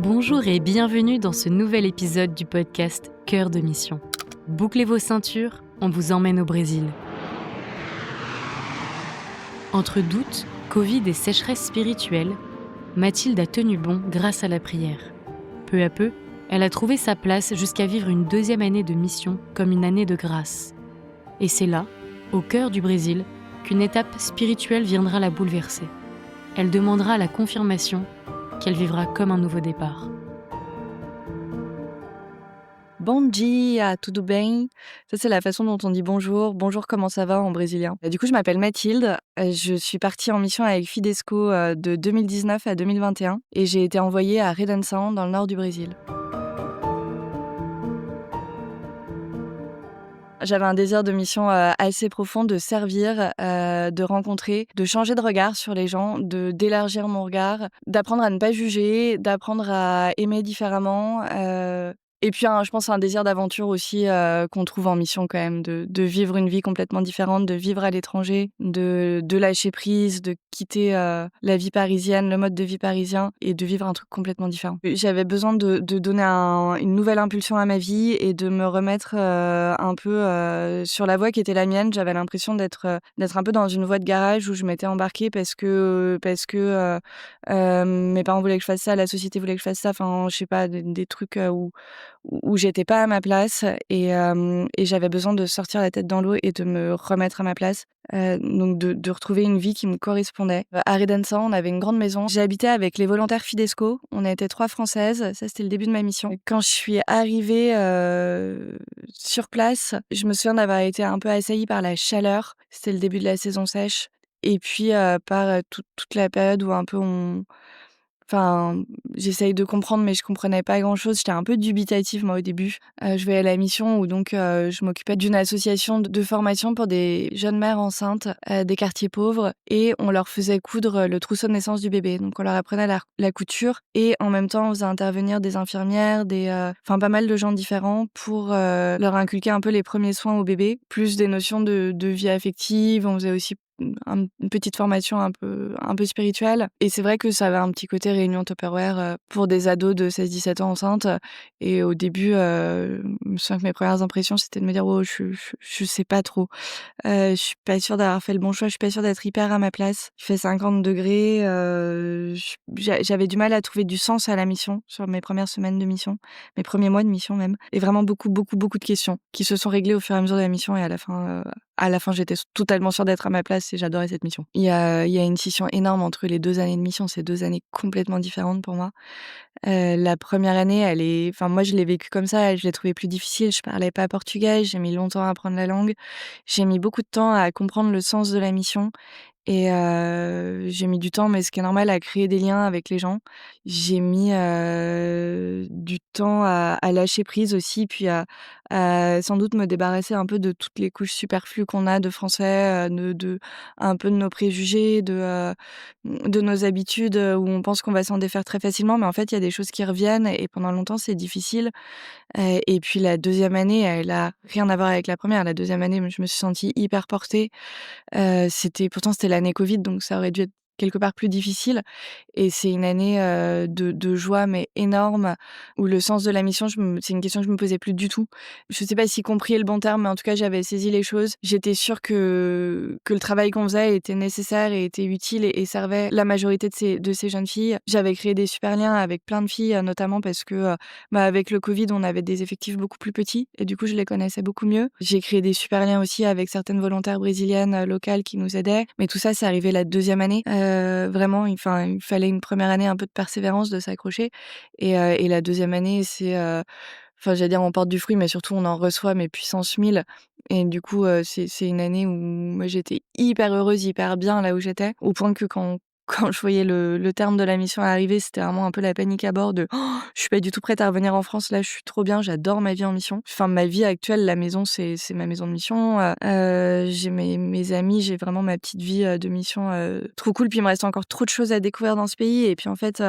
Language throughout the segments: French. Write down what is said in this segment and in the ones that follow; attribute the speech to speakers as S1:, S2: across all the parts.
S1: Bonjour et bienvenue dans ce nouvel épisode du podcast Cœur de Mission. Bouclez vos ceintures, on vous emmène au Brésil. Entre doutes, Covid et sécheresse spirituelle, Mathilde a tenu bon grâce à la prière. Peu à peu, elle a trouvé sa place jusqu'à vivre une deuxième année de mission comme une année de grâce. Et c'est là, au cœur du Brésil, qu'une étape spirituelle viendra la bouleverser. Elle demandera la confirmation qu'elle vivra comme un nouveau départ.
S2: Bom dia, tudo bem? Ça, c'est la façon dont on dit bonjour. Bonjour, comment ça va en brésilien? Du coup, je m'appelle Mathilde. Je suis partie en mission avec Fidesco de 2019 à 2021 et j'ai été envoyée à Redenção, dans le nord du Brésil. J'avais un désir de mission assez profond de servir, de rencontrer, de changer de regard sur les gens, d'élargir mon regard, d'apprendre à ne pas juger, d'apprendre à aimer différemment. Et puis, je pense un désir d'aventure aussi qu'on trouve en mission quand même, de vivre une vie complètement différente, de vivre à l'étranger, de lâcher prise, de quitter la vie parisienne, le mode de vie parisien et de vivre un truc complètement différent. J'avais besoin de donner une nouvelle impulsion à ma vie et de me remettre un peu sur la voie qui était la mienne. J'avais l'impression d'être un peu dans une voie de garage où je m'étais embarquée parce que mes parents voulaient que je fasse ça, la société voulait que je fasse ça, enfin je sais pas, des trucs où j'étais pas à ma place et j'avais besoin de sortir la tête dans l'eau et de me remettre à ma place. Donc de retrouver une vie qui me correspondait. À Redenção, on avait une grande maison. J'ai habité avec les volontaires Fidesco. On était 3 Françaises. Ça, c'était le début de ma mission. Quand je suis arrivée sur place, je me souviens d'avoir été un peu assaillie par la chaleur. C'était le début de la saison sèche. Et puis par toute la période où un peu Enfin, j'essaye de comprendre, mais je comprenais pas grand-chose. J'étais un peu dubitative, moi, au début. Je vais à la mission où donc je m'occupais d'une association de formation pour des jeunes mères enceintes des quartiers pauvres et on leur faisait coudre le trousseau de naissance du bébé. Donc on leur apprenait la couture et en même temps on faisait intervenir des infirmières, enfin pas mal de gens différents pour leur inculquer un peu les premiers soins au bébé, plus des notions de vie affective. On faisait aussi une petite formation un peu spirituelle et c'est vrai que ça avait un petit côté réunion Tupperware pour des ados de 16-17 ans enceintes et au début, je me souviens que mes premières impressions, c'était de me dire: «Oh, je sais pas trop, je suis pas sûre d'avoir fait le bon choix, je suis pas sûre d'être hyper à ma place». Il fait 50 degrés, j'avais du mal à trouver du sens à la mission sur mes premières semaines de mission, mes premiers mois de mission même et vraiment beaucoup, beaucoup, beaucoup de questions qui se sont réglées au fur et à mesure de la mission et à la fin, j'étais totalement sûre d'être à ma place et j'adorais cette mission. Il y a une scission énorme entre les 2 années de mission, c'est 2 années complètement différentes pour moi. La première année, enfin moi je l'ai vécue comme ça, je l'ai trouvée plus difficile, je parlais pas portugais, j'ai mis longtemps à apprendre la langue. J'ai mis beaucoup de temps à comprendre le sens de la mission et j'ai mis du temps, mais ce qui est normal, à créer des liens avec les gens. J'ai mis du temps à lâcher prise aussi, puis à sans doute me débarrasser un peu de toutes les couches superflues qu'on a de français, un peu de nos préjugés, de nos habitudes, où on pense qu'on va s'en défaire très facilement, mais en fait, il y a des choses qui reviennent et pendant longtemps, c'est difficile. Et puis la deuxième année, elle a rien à voir avec la première. La deuxième année, je me suis sentie hyper portée. Pourtant c'était l'année Covid, donc ça aurait dû être quelque part plus difficile et c'est une année, de joie mais énorme où le sens de la mission, c'est une question que je me posais plus du tout. Je sais pas si compris est le bon terme, mais en tout cas, j'avais saisi les choses. J'étais sûre que le travail qu'on faisait était nécessaire et était utile et servait la majorité de ces jeunes filles. J'avais créé des super liens avec plein de filles, notamment parce que, avec le Covid, on avait des effectifs beaucoup plus petits et du coup, je les connaissais beaucoup mieux. J'ai créé des super liens aussi avec certaines volontaires brésiliennes, locales qui nous aidaient, mais tout ça, c'est arrivé la deuxième année. Vraiment, il fallait une première année un peu de persévérance, de s'accrocher et la deuxième année, j'allais dire on porte du fruit, mais surtout on en reçoit mais puissance 1000 et du coup, c'est une année où moi j'étais hyper heureuse, hyper bien là où j'étais, au point que quand je voyais le terme de la mission arriver, c'était vraiment un peu la panique à bord de: «Oh, je suis pas du tout prête à revenir en France, là, je suis trop bien, j'adore ma vie en mission». Enfin, ma vie actuelle, la maison, c'est ma maison de mission, j'ai mes amis, j'ai vraiment ma petite vie, de mission, trop cool. Puis il me reste encore trop de choses à découvrir dans ce pays et puis en fait,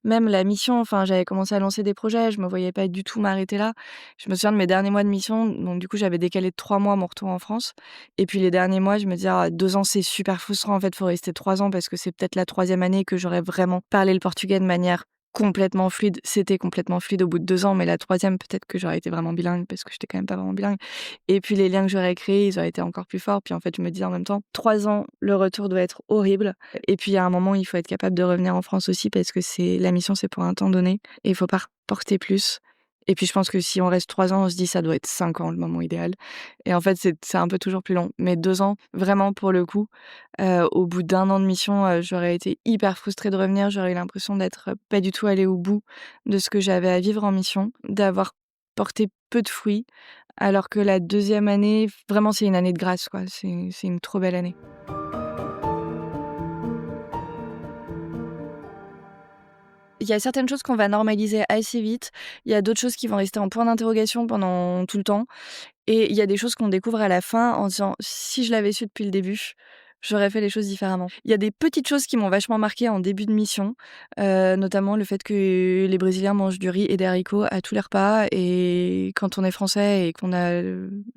S2: même la mission, enfin, j'avais commencé à lancer des projets, je me voyais pas du tout m'arrêter là. Je me souviens de mes derniers mois de mission, donc du coup, j'avais décalé de 3 mois mon retour en France et puis les derniers mois, je me disais: «Ah, 2 ans, c'est super frustrant, en fait, faut rester 3 ans parce que c'est peut-être la troisième année que j'aurais vraiment parlé le portugais de manière complètement fluide. C'était complètement fluide au bout de 2 ans, mais la troisième, peut-être que j'aurais été vraiment bilingue parce que j'étais quand même pas vraiment bilingue. Et puis les liens que j'aurais créés, ils auraient été encore plus forts. Puis en fait, je me dis en même temps, 3 ans, le retour doit être horrible. Et puis il y a un moment, il faut être capable de revenir en France aussi parce que la mission, c'est pour un temps donné et il faut pas reporter plus. Et puis je pense que si on reste 3 ans, on se dit ça doit être 5 ans le moment idéal. Et en fait, c'est un peu toujours plus long. Mais 2 ans, vraiment pour le coup, au bout d'1 an de mission, j'aurais été hyper frustrée de revenir. J'aurais eu l'impression d'être, pas du tout allée au bout de ce que j'avais à vivre en mission, d'avoir porté peu de fruits, alors que la deuxième année, vraiment, c'est une année de grâce, quoi. C'est une trop belle année. Il y a certaines choses qu'on va normaliser assez vite. Il y a d'autres choses qui vont rester en point d'interrogation pendant tout le temps. Et il y a des choses qu'on découvre à la fin en disant: «Si je l'avais su depuis le début, j'aurais fait les choses différemment». Il y a des petites choses qui m'ont vachement marquée en début de mission, notamment le fait que les Brésiliens mangent du riz et des haricots à tous les repas et quand on est français et qu'on a,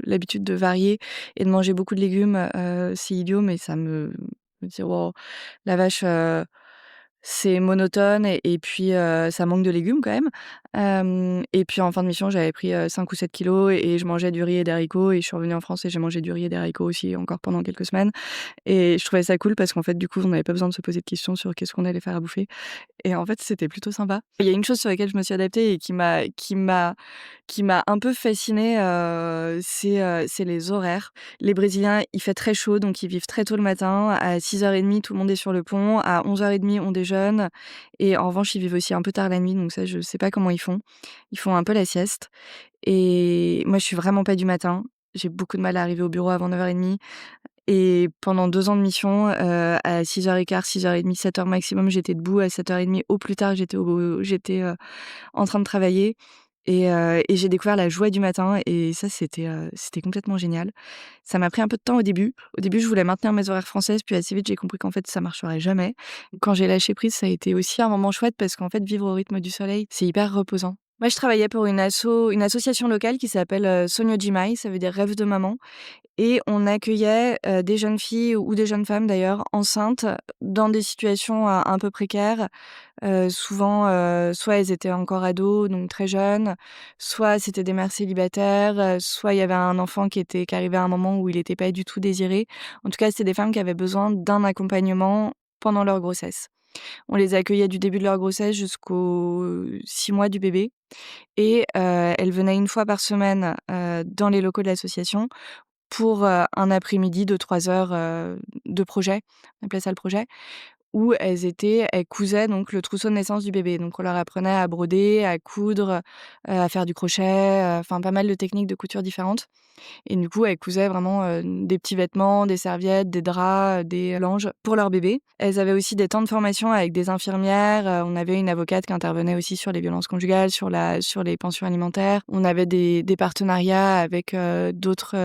S2: l'habitude de varier et de manger beaucoup de légumes, c'est idiot mais ça me dit: «Waouh, la vache, c'est monotone et puis, ça manque de légumes quand même. Hem Et puis en fin de mission, j'avais pris, 5 ou 7 kilos et je mangeais du riz et des haricots et je suis revenue en France et j'ai mangé du riz et des haricots aussi encore pendant quelques semaines et je trouvais ça cool parce qu'en fait, du coup, on n'avait pas besoin de se poser de questions sur qu'est-ce qu'on allait faire à bouffer et en fait, c'était plutôt sympa. Il y a une chose sur laquelle je me suis adaptée et qui m'a un peu fascinée, c'est les horaires. Les Brésiliens, il fait très chaud, donc ils vivent très tôt le matin. À 6h30, tout le monde est sur le pont. À 11h30, on déjeune et en revanche, ils vivent aussi un peu tard la nuit, donc ça, je sais pas comment ils font. Ils font un peu la sieste et moi, je suis vraiment pas du matin. J'ai beaucoup de mal à arriver au bureau avant 9h30 et pendant 2 ans de mission, à 6h15, 6h30, 7h maximum, j'étais debout. À 7h30 au plus tard, j'étais en train de travailler et j'ai découvert la joie du matin et ça, c'était complètement génial. Ça m'a pris un peu de temps au début. Au début, je voulais maintenir mes horaires françaises, puis assez vite, j'ai compris qu'en fait, ça marcherait jamais. Quand j'ai lâché prise, ça a été aussi un moment chouette parce qu'en fait, vivre au rythme du soleil, c'est hyper reposant. Moi, je travaillais pour une association locale qui s'appelle, Sonho Jimai, ça veut dire rêve de maman et on accueillait, des jeunes filles ou des jeunes femmes d'ailleurs, enceintes, dans des situations, un peu précaires. Souvent, soit elles étaient encore ados, donc très jeunes, soit c'était des mères célibataires, soit il y avait un enfant qui arrivait à un moment où il était pas du tout désiré. En tout cas, c'était des femmes qui avaient besoin d'un accompagnement pendant leur grossesse. On les accueillait du début de leur grossesse jusqu'aux 6 mois du bébé et elles venaient une fois par semaine, dans les locaux de l'association pour, un après-midi de 3 heures, de projet. On appelait ça le projet où elles cousaient donc le trousseau de naissance du bébé. Donc on leur apprenait à broder, à coudre, à faire du crochet, enfin pas mal de techniques de couture différentes. Et du coup, elles cousaient vraiment, des petits vêtements, des serviettes, des draps, des linges pour leur bébé. Elles avaient aussi des temps de formation avec des infirmières, on avait une avocate qui intervenait aussi sur les violences conjugales, sur les pensions alimentaires. On avait des partenariats avec, d'autres,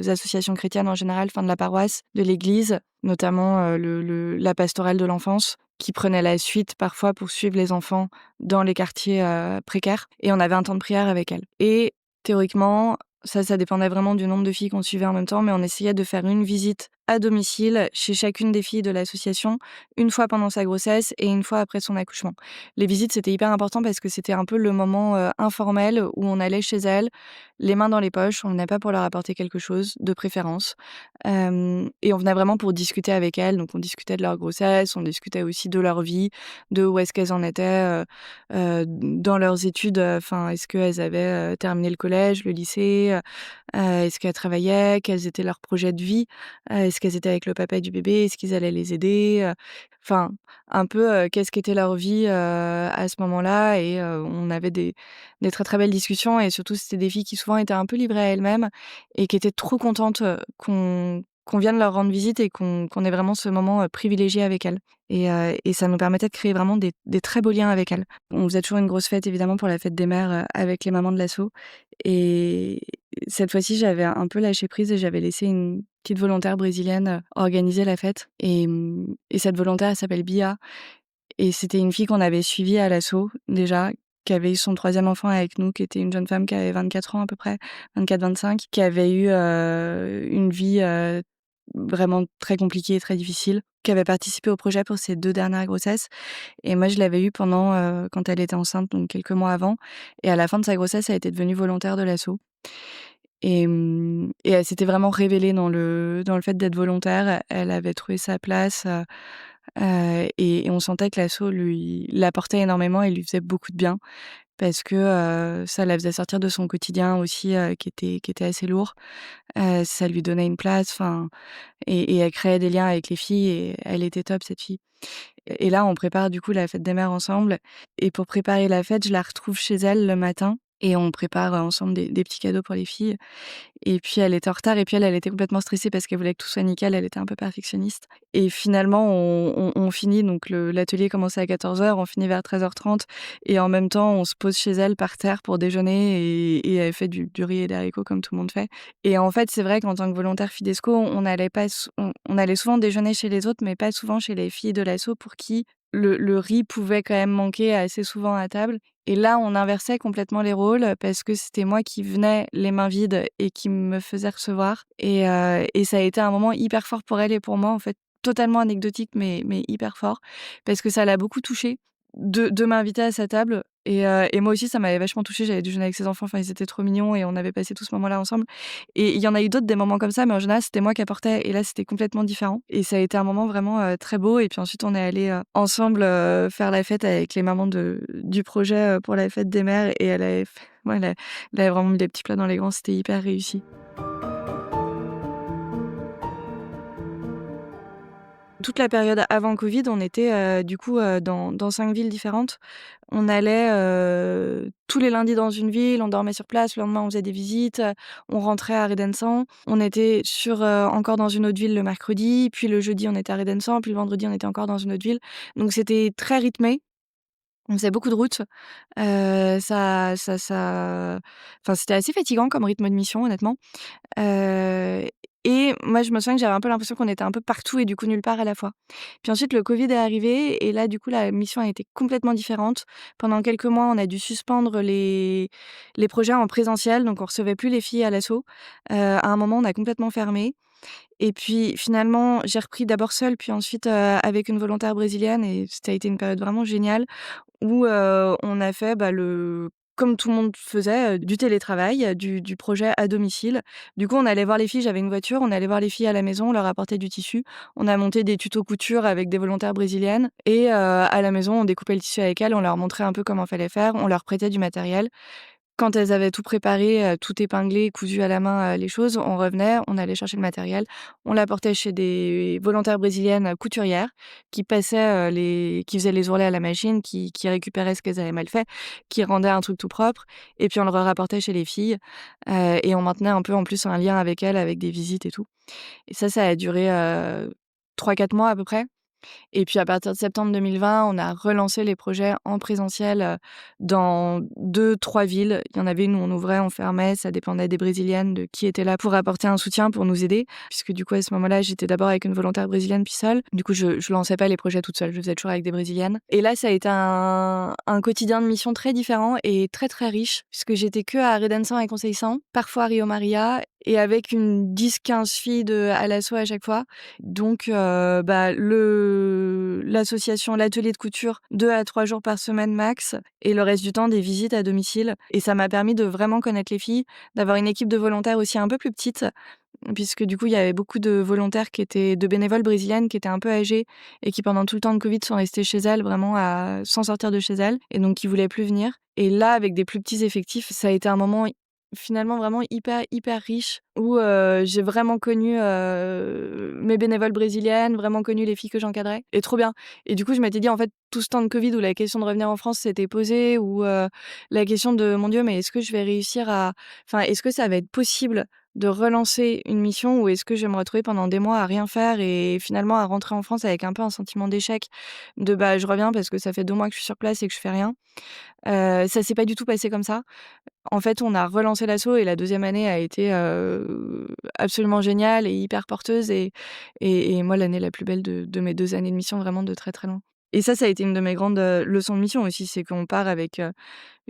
S2: associations chrétiennes en général, enfin de la paroisse, de l'église, notamment, la pastorale de l'enfance qui prenait la suite parfois pour suivre les enfants dans les quartiers, précaires et on avait un temps de prière avec elles et théoriquement, ça dépendait vraiment du nombre de filles qu'on suivait en même temps, mais on essayait de faire une visite à domicile chez chacune des filles de l'association, une fois pendant sa grossesse et une fois après son accouchement. Les visites, c'était hyper important parce que c'était un peu le moment, informel où on allait chez elles, les mains dans les poches, on venait pas pour leur apporter quelque chose, de préférence, et on venait vraiment pour discuter avec elles. Donc on discutait de leur grossesse, on discutait aussi de leur vie, de où est-ce qu'elles en étaient, dans leurs études, enfin, est-ce qu'elles avaient, terminé le collège, le lycée, est-ce qu'elles travaillaient? Quels étaient leurs projets de vie? Est-ce qu'elles étaient avec le papa du bébé? Est-ce qu'ils allaient les aider? Enfin, un peu, qu'est-ce qu'était leur vie, à ce moment-là et on avait des très, très belles discussions et surtout, c'était des filles qui souvent étaient un peu livrées à elles-mêmes et qui étaient trop contentes, qu'on vienne leur rendre visite et qu'on ait vraiment ce moment, privilégié avec elles et ça nous permettait de créer vraiment des très beaux liens avec elles. On faisait toujours une grosse fête évidemment pour la fête des mères, avec les mamans de l'asso et cette fois-ci, j'avais un peu lâché prise et j'avais laissé une petite volontaire brésilienne, organiser la fête et cette volontaire, elle s'appelle Bia et c'était une fille qu'on avait suivie à l'asso déjà, qui avait eu son troisième enfant avec nous, qui était une jeune femme qui avait 24 ans à peu près, 24-25, qui avait eu, une vie, vraiment très compliquée et très difficile, qui avait participé au projet pour ses 2 dernières grossesses et moi je l'avais eue pendant, quand elle était enceinte, donc quelques mois avant et à la fin de sa grossesse, elle était devenue volontaire de l'asso et elle s'était vraiment révélée dans le fait d'être volontaire. Elle avait trouvé sa place, et on sentait que l'asso lui l'apportait énormément et lui faisait beaucoup de bien parce que, ça la faisait sortir de son quotidien aussi, qui était assez lourd. Ça lui donnait une place, enfin et elle créait des liens avec les filles et elle était top cette fille. Et là, on prépare du coup la fête des mères ensemble et pour préparer la fête, je la retrouve chez elle le matin et on prépare, ensemble des petits cadeaux pour les filles et puis elle était en retard et puis elle était complètement stressée parce qu'elle voulait que tout soit nickel, elle était un peu perfectionniste et finalement on finit donc l'atelier commençait à 14h, on finit vers 13h30 et en même temps, on se pose chez elle par terre pour déjeuner et elle fait du riz et des haricots comme tout le monde fait et en fait, c'est vrai qu'en tant que volontaire Fidesco, on n'allait pas sou on allait souvent déjeuner chez les autres, mais pas souvent chez les filles de l'asso pour qui le riz pouvait quand même manquer assez souvent à table et là, on inversait complètement les rôles parce que c'était moi qui venais les mains vides et qui me faisais recevoir et ça a été un moment hyper fort pour elle et pour moi, en fait, totalement anecdotique mais hyper fort parce que ça l'a beaucoup touchée de m'inviter à sa table et moi aussi ça m'avait vachement touchée. J'avais déjeuné avec ses enfants, enfin ils étaient trop mignons et on avait passé tout ce moment-là ensemble et il y en a eu d'autres des moments comme ça, mais en général c'était moi qui apportais et là c'était complètement différent et ça a été un moment vraiment, très beau et puis ensuite on est allés, ensemble, faire la fête avec les mamans du projet, pour la fête des mères et elle avait fait ouais elle avait vraiment mis les petits plats dans les grands, c'était hyper réussi. Toute la période avant Covid, on était, du coup, dans 5 villes différentes. On allait, tous les lundis dans une ville, on dormait sur place, le lendemain on faisait des visites, on rentrait à Redensant. On était encore dans une autre ville le mercredi, puis le jeudi on était à Redensant, puis le vendredi on était encore dans une autre ville. Donc c'était très rythmé. On faisait beaucoup de routes. Enfin c'était assez fatigant comme rythme de mission honnêtement. Heu et moi, je me souviens que j'avais un peu l'impression qu'on était un peu partout et du coup nulle part à la fois. Puis ensuite, le Covid est arrivé et là, du coup, la mission a été complètement différente. Pendant quelques mois, on a dû suspendre les projets en présentiel, donc on recevait plus les filles à l'asso. À un moment, on a complètement fermé et puis finalement, j'ai repris d'abord seule, puis ensuite, avec une volontaire brésilienne et ça a été une période vraiment géniale où, on a fait, bah, le comme tout le monde faisait, du télétravail, du projet à domicile. Du coup, on allait voir les filles, j'avais une voiture, on allait voir les filles à la maison, on leur apportait du tissu. On a monté des tutos couture avec des volontaires brésiliennes et à la maison, on découpait le tissu avec elles, on leur montrait un peu comment fallait faire, on leur prêtait du matériel. Quand elles avaient tout préparé, tout épinglé, cousu à la main, les choses, on revenait, on allait chercher le matériel, on l'apportait chez des volontaires brésiliennes, couturières qui faisaient les ourlets à la machine, qui récupéraient ce qu'elles avaient mal fait, qui rendaient un truc tout propre et puis on le rapportait chez les filles, et on maintenait un peu en plus un lien avec elles, avec des visites et tout et ça a duré, 3-4 mois à peu près. Et puis à partir de septembre 2020, on a relancé les projets en présentiel, dans 2-3 villes. Il y en avait une où on ouvrait, on fermait, ça dépendait des brésiliennes, de qui était là pour apporter un soutien, pour nous aider. Puisque du coup, à ce moment-là, j'étais d'abord avec une volontaire brésilienne, puis seule. Du coup, je lançais pas les projets toute seule, je faisais toujours avec des brésiliennes. Et là, ça a été un quotidien de mission très différent et très, très riche, puisque j'étais que à Redensant et Conceição, parfois à Rio Maria et avec une 10-15 filles à l'asso à chaque fois. Donc, bah, l'association, l'atelier de couture 2 à 3 jours par semaine max et le reste du temps des visites à domicile et ça m'a permis de vraiment connaître les filles, d'avoir une équipe de volontaires aussi un peu plus petite, puisque du coup, il y avait beaucoup de volontaires de bénévoles brésiliennes qui étaient un peu âgées et qui pendant tout le temps de Covid sont restées chez elles vraiment sans sortir de chez elles et donc qui voulaient plus venir et là, avec des plus petits effectifs, ça a été un moment finalement vraiment hyper, hyper riche où, j'ai vraiment connu, mes bénévoles brésiliennes, vraiment connu les filles que j'encadrais et trop bien et du coup, je m'étais dit, en fait, tout ce temps de Covid où la question de revenir en France s'était posée, où, la question de: «Mon Dieu, mais est-ce que je vais réussir à enfin, est-ce que ça va être possible de relancer une mission ou est-ce que je vais me retrouver pendant des mois à rien faire et finalement à rentrer en France avec un peu un sentiment d'échec?» de, bah, je reviens parce que ça fait 2 mois que je suis sur place et que je fais rien. Ça s'est pas du tout passé comme ça. En fait, on a relancé l'assaut et la deuxième année a été, absolument géniale et hyper porteuse et moi l'année la plus belle de mes 2 années de mission, vraiment de très, très loin. Et ça a été une de mes grandes, leçons de mission aussi, c'est qu'on part avec,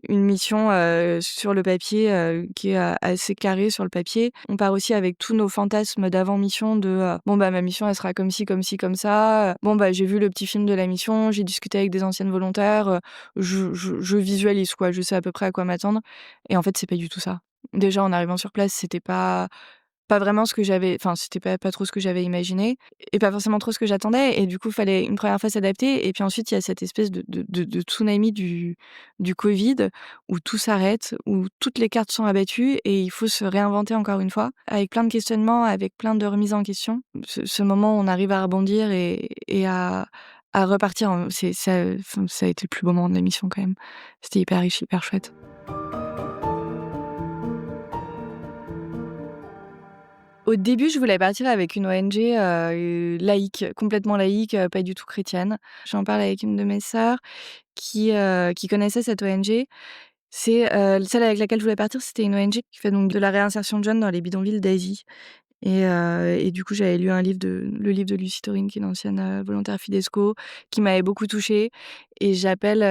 S2: une mission, sur le papier, qui est, assez carrée sur le papier. On part aussi avec tous nos fantasmes d'avant-mission de, «Bon, bah, ma mission, elle sera comme ci, comme ci, comme ça. Bon, bah, j'ai vu le petit film de la mission, j'ai discuté avec des anciennes volontaires, je visualise, quoi, je sais à peu près à quoi m'attendre» et en fait, c'est pas du tout ça. Déjà, en arrivant sur place, c'était pas vraiment ce que j'avais enfin, c'était pas trop ce que j'avais imaginé et pas forcément trop ce que j'attendais et du coup, fallait une première fois s'adapter et puis ensuite, il y a cette espèce de tsunami du Covid où tout s'arrête, où toutes les cartes sont abattues et il faut se réinventer encore une fois, avec plein de questionnements, avec plein de remises en question. Ce moment où on arrive à rebondir et à repartir en c'est ça, enfin, ça a été le plus beau moment de la mission quand même. C'était hyper riche, hyper chouette. Au début, je voulais partir avec une ONG, laïque, complètement laïque, pas du tout chrétienne. J'en parle avec une de mes sœurs qui connaissait cette ONG. C'est, celle avec laquelle je voulais partir, c'était une ONG qui fait donc de la réinsertion de jeunes dans les bidonvilles d'Asie. Et du coup, j'avais lu le livre de Lucie Torine, qui est une ancienne, volontaire Fidesco, qui m'avait beaucoup touchée et j'appelle,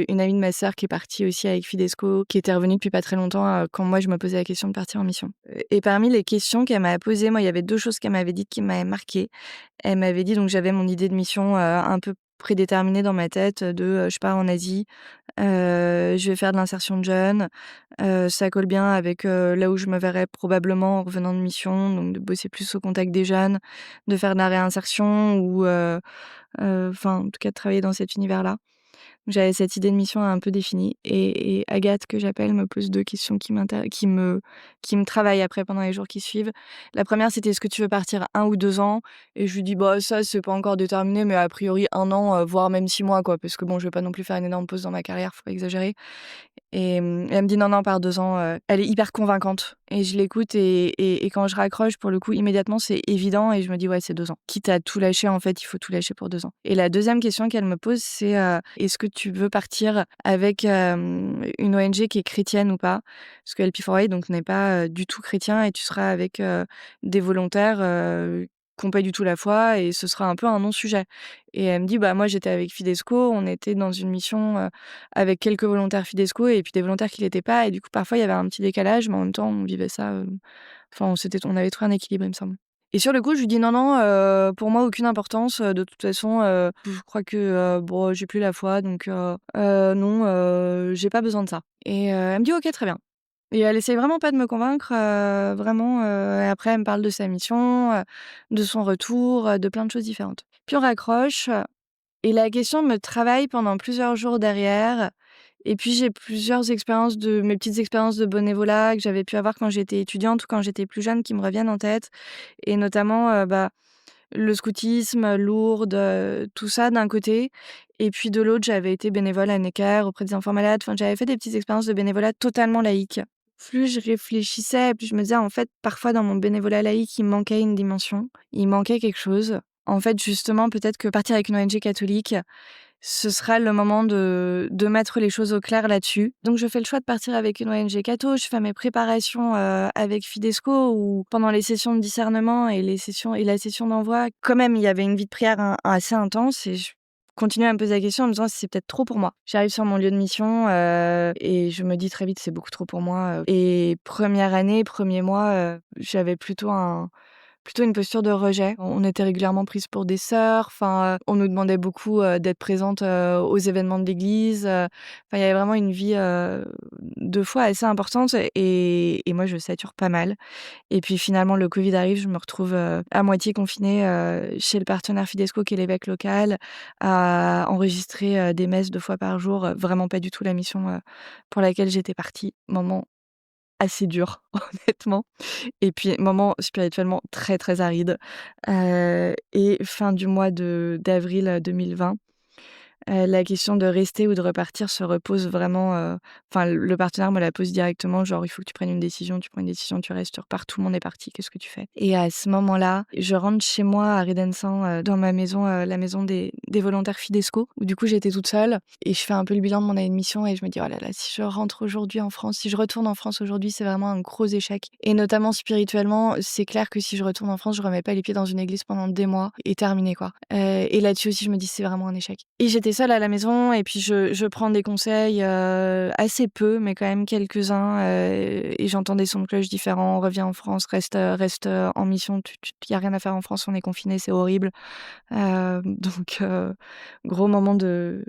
S2: une amie de ma sœur qui est partie aussi avec Fidesco, qui était revenue depuis pas très longtemps, quand moi je me posais la question de partir en mission. Et parmi les questions qu'elle m'a posées, moi, il y avait 2 choses qu'elle m'avait dites qui m'avaient marquée. Elle m'avait dit donc j'avais mon idée de mission, un peu prédéterminée dans ma tête, de, je pars en Asie, je vais faire de l'insertion de jeunes. Ça colle bien avec, là où je me verrais probablement en revenant de mission, donc de bosser plus au contact des jeunes, de faire de la réinsertion ou, enfin, en tout cas de travailler dans cet univers-là. J'avais cette idée de mission un peu définie et Agathe, que j'appelle, me pose 2 questions qui me travaillent après pendant les jours qui suivent. La première, c'était: «Est-ce que tu veux partir 1 ou 2 ans?» et je lui dis: «Bah, ça, c'est pas encore déterminé, mais a priori 1 an, voire même 6 mois, quoi», parce que bon, je vais pas non plus faire une énorme pause dans ma carrière, faut pas exagérer. Elle me dit: «Non, non, pars 2 ans», elle est hyper convaincante et je l'écoute et quand je raccroche, pour le coup, immédiatement, c'est évident et je me dis: «Ouais, c'est 2 ans». Quitte à tout lâcher, en fait, il faut tout lâcher pour 2 ans. Et la deuxième question qu'elle me pose, c'est, «Est-ce que tu veux partir avec, une ONG qui est chrétienne ou pas?» Parce que LP4A donc n'est pas, du tout chrétien et tu seras avec, des volontaires, qui ont pas du tout la foi et ce sera un peu un non-sujet. Et elle me dit: «Bah, moi, j'étais avec Fidesco, on était dans une mission, avec quelques volontaires Fidesco et puis des volontaires qui l'étaient pas et du coup, parfois, il y avait un petit décalage, mais en même temps, on vivait ça, enfin, on avait trouvé un équilibre, il me semble». Et sur le coup, je lui dis: «Non, non, pour moi, aucune importance, de toute façon, je crois que, bon, j'ai plus la foi donc non, j'ai pas besoin de ça». Et elle me dit: «OK, très bien». Et elle essaye vraiment pas de me convaincre, vraiment, et après elle me parle de sa mission, de son retour, de plein de choses différentes. Puis on raccroche, et la question me travaille pendant plusieurs jours derrière et puis j'ai plusieurs expériences de mes petites expériences de bénévolat que j'avais pu avoir quand j'étais étudiante ou quand j'étais plus jeune qui me reviennent en tête et notamment, bah, le scoutisme, Lourdes, tout ça d'un côté et puis de l'autre, j'avais été bénévole à Necker auprès des enfants malades. Enfin, j'avais fait des petites expériences de bénévolat totalement laïques. Plus je réfléchissais, plus je me disais, en fait, parfois dans mon bénévolat laïque, il manquait une dimension, il manquait quelque chose. En fait, justement, peut-être que partir avec une ONG catholique, ce sera le moment de mettre les choses au clair là-dessus. Donc je fais le choix de partir avec une ONG catho, je fais mes préparations, avec Fidesco où pendant les sessions de discernement et la session d'envoi, quand même, il y avait une vie de prière assez intense et je continuais à me poser la question en me disant: «C'est peut-être trop pour moi». J'arrive sur mon lieu de mission, et je me dis très vite: «C'est beaucoup trop pour moi», et première année, premier mois, j'avais plutôt une posture de rejet. On était régulièrement prises pour des sœurs, enfin, on nous demandait beaucoup, d'être présentes, aux événements de l'église, enfin, il y avait vraiment une vie, de foi assez importante et moi je sature pas mal et puis finalement le Covid arrive, je me retrouve, à moitié confinée, chez le partenaire Fidesco qui est l'évêque local, à enregistrer, des messes 2 fois par jour, vraiment pas du tout la mission, pour laquelle j'étais partie. Moment assez dur honnêtement. Et puis, moment spirituellement très, très aride. Et fin du mois d'avril, 2020, La question de rester ou de repartir se repose vraiment, le partenaire me la pose directement, genre: «Il faut que tu prennes une décision, tu prends une décision, tu restes, tu repars, tout le monde est parti, qu'est-ce que tu fais?» Et à ce moment-là, je rentre chez moi à Ridensan, dans ma maison, la maison des volontaires Fidesco, où du coup j'étais toute seule et je fais un peu le bilan de mon année de mission et je me dis: «Oh là là, si je rentre aujourd'hui en France, si je retourne en France aujourd'hui, c'est vraiment un gros échec» et notamment spirituellement, c'est clair que si je retourne en France, je remets pas les pieds dans une église pendant des mois et terminé, quoi. Et là-dessus aussi, je me dis: «C'est vraiment un échec» et j'étais seule à la maison et puis je prends des conseils, assez peu, mais quand même quelques-uns, et j'entends des sons de cloche différents. «Reviens en France, reste en mission, y a rien à faire en France, on est confinés, c'est horrible». Donc gros moment de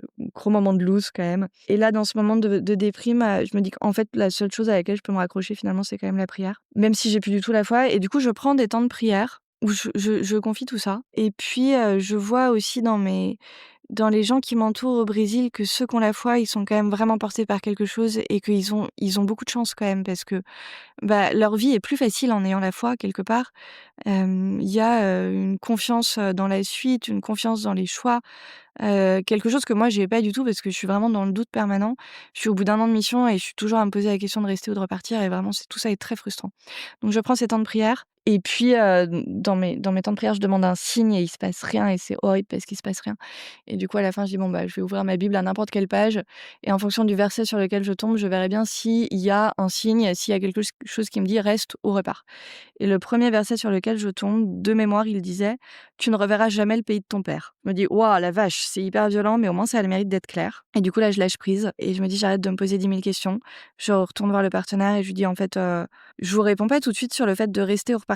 S2: blues quand même et là, dans ce moment de déprime, je me dis qu'en fait, la seule chose à laquelle je peux me raccrocher finalement, c'est quand même la prière. Même si j'ai plus du tout la foi et du coup, je prends des temps de prière où je confie tout ça et puis, je vois aussi dans les gens qui m'entourent au Brésil que ceux qui ont la foi, ils sont quand même vraiment portés par quelque chose et qu'ils ont beaucoup de chance quand même parce que, bah, leur vie est plus facile en ayant la foi quelque part. Il y a, une confiance, dans la suite, une confiance dans les choix, quelque chose que moi j'ai pas du tout parce que je suis vraiment dans le doute permanent. Je suis au bout d'1 an de mission et je suis toujours à me poser la question de rester ou de repartir et vraiment tout ça est très frustrant. Donc je prends ces temps de prière et puis, dans mes temps de prière, je demande un signe et il se passe rien et c'est horrible parce qu'il se passe rien et du coup à la fin je dis: «Bon bah, je vais ouvrir ma Bible à n'importe quelle page et en fonction du verset sur lequel je tombe, je verrai bien s'il y a un signe, s'il y a quelque chose qui me dit: "Reste ou repars"». Et le premier verset sur lequel je tombe, de mémoire, il disait: «Tu ne reverras jamais le pays de ton père». Je me dis: «Waouh, la vache, c'est hyper violent, mais au moins ça a le mérite d'être clair». Et du coup, là, je lâche prise et je me dis: «J'arrête de me poser 10 000 questions». Je retourne voir le partenaire et je lui dis: «En fait, je vous réponds pas tout de suite sur le fait de rester ou repartir.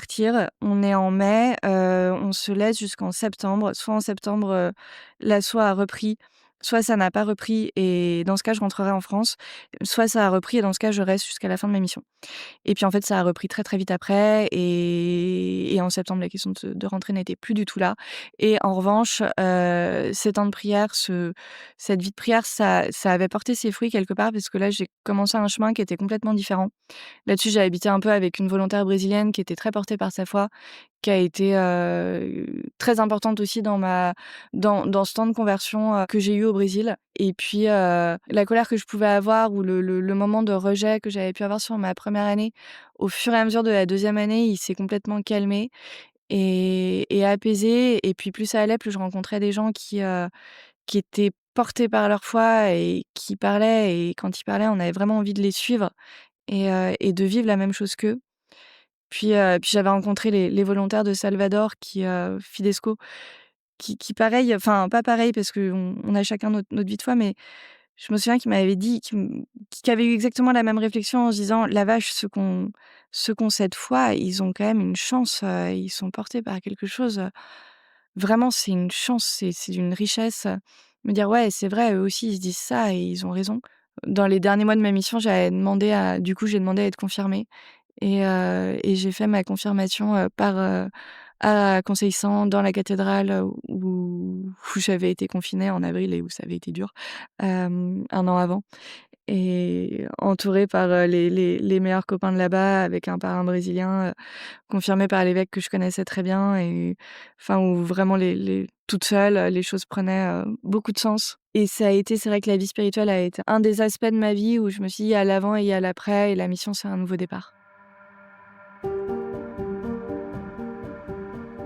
S2: On est en mai, on se laisse jusqu'en septembre. Soit en septembre, l'assaut a repris, soit ça n'a pas repris et dans ce cas, je rentrerai en France. Soit ça a repris et dans ce cas, je reste jusqu'à la fin de ma mission». Et puis en fait, ça a repris très, très vite après et en septembre, la question de rentrer n'était plus du tout là et en revanche, ces temps de prière, cette vie de prière, ça avait porté ses fruits quelque part parce que là, j'ai commencé un chemin qui était complètement différent. Là-dessus, j'ai habité un peu avec une volontaire brésilienne qui était très portée par sa foi, qui a été, très importante aussi dans ce temps de conversion, que j'ai eu au Brésil et puis, la colère que je pouvais avoir ou le moment de rejet que j'avais pu avoir sur ma première année, au fur et à mesure de la deuxième année, il s'est complètement calmé et apaisé et puis plus ça allait, plus je rencontrais des gens qui étaient portés par leur foi et qui parlaient et quand ils parlaient, on avait vraiment envie de les suivre et de vivre la même chose qu'eux. Puis j'avais rencontré les volontaires de Salvador Fidesco, qui pareil, enfin pas pareil parce qu'on a chacun notre vie de foi, mais je me souviens qu'il m'avait dit qu'il avait eu exactement la même réflexion en se disant: «La vache, ceux qui ont cette foi, ils ont quand même une chance, ils sont portés par quelque chose, vraiment c'est une chance, c'est d'une richesse». Me dire: «Ouais, c'est vrai, eux aussi ils se disent ça et ils ont raison». Dans les derniers mois de ma mission, j'ai demandé à être confirmée et j'ai fait ma confirmation, à Conceição dans la cathédrale, où j'avais été confinée en avril et où ça avait été dur, 1 an avant et entourée par, les meilleurs copains de là-bas avec un parrain brésilien, confirmé par l'évêque que je connaissais très bien et enfin où vraiment les toute seule, les choses prenaient, beaucoup de sens et c'est vrai que la vie spirituelle a été un des aspects de ma vie où je me suis dit: «Il y a l'avant et il y a l'après et la mission, c'est un nouveau départ».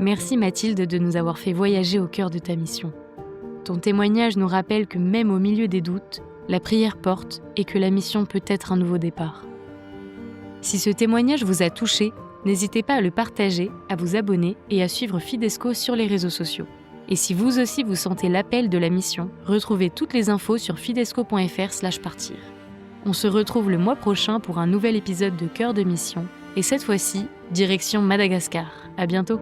S1: Merci Mathilde de nous avoir fait voyager au cœur de ta mission. Ton témoignage nous rappelle que même au milieu des doutes, la prière porte et que la mission peut être un nouveau départ. Si ce témoignage vous a touché, n'hésitez pas à le partager, à vous abonner et à suivre Fidesco sur les réseaux sociaux. Et si vous aussi vous sentez l'appel de la mission, retrouvez toutes les infos sur fidesco.fr/partir. On se retrouve le mois prochain pour un nouvel épisode de Cœur de Mission, et cette fois-ci, direction Madagascar. À bientôt!